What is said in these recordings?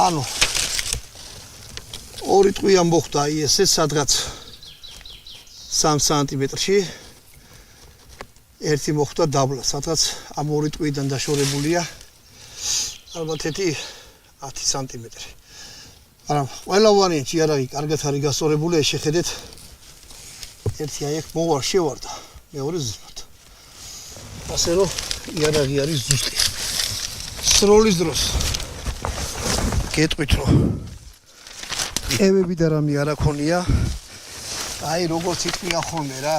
ანუ ორი ტყვია მოხდა ესე სადღაც 3 სანტიმეტრში ერთი მოხდა დაბლა სადღაც ამ ორი ტყვიდან დაშორებულია ალბათ 10 სანტიმეტრი არა ყველა ვარიანტი იარაღი კარგად არის გასწორებული შეხედეთ ერთი აი აქ შევარდა მეორე ზუსტად ასე რომ იარაღი არის ზუსტი სროლის დროს გეტყვით რომ ყევები და რამე არ აქონია აი როგორც იტყვია ხოლმე რა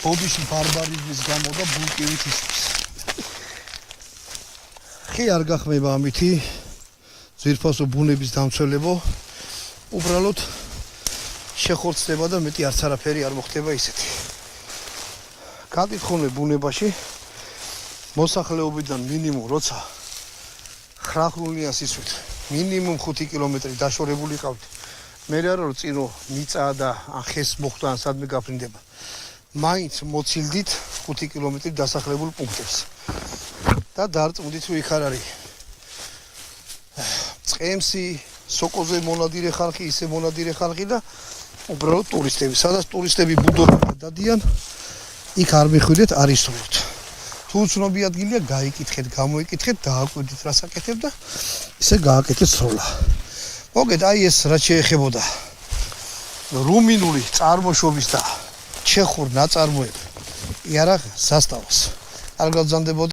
ბოდიში ბარბარიზმის გამო და ბულკივით ისმის ხი არ გახმება ამითი ძვირფასო ბუნების დამცველებო უბრალოდ შეხორცდება და მეტი არც არაფერი არ მოხდება ისეთი გაკითხულე ბუნებაში მოსახლეობიდან მინიმუმ როცა ხრახლულია სისვით მინიმუმ 5 კილომეტრი დაშორებული ყავთ მე რა რომ წირო მიწა და ხეს მოხდა ან სადმე გაფრინდება მაინც მოცილდით 5 კილომეტრი დასახლებულ პუნქტებს და დარწმუნდით რომ იქ არ არის წემსი სოკოზე მონადირე ხალხი ისე მონადირე ხალხი და უბრალოდ ტურისტები სადაც ტურისტები ბუდობენ დადიან იქ არ მიხვიდეთ არ ისურვოთ თუ ცნობი ადგილია გაიკითხეთ გამოიკითხეთ დააკვირდით რას აკეთებ და ისე გააკეთეთ სროლა მოგეთ აი ეს რაც შეეხებოდა რუმინული წარმოშობის და ჩეხურ ნაწარმოებს იარაღ სასტავას არ გავძანდებოდი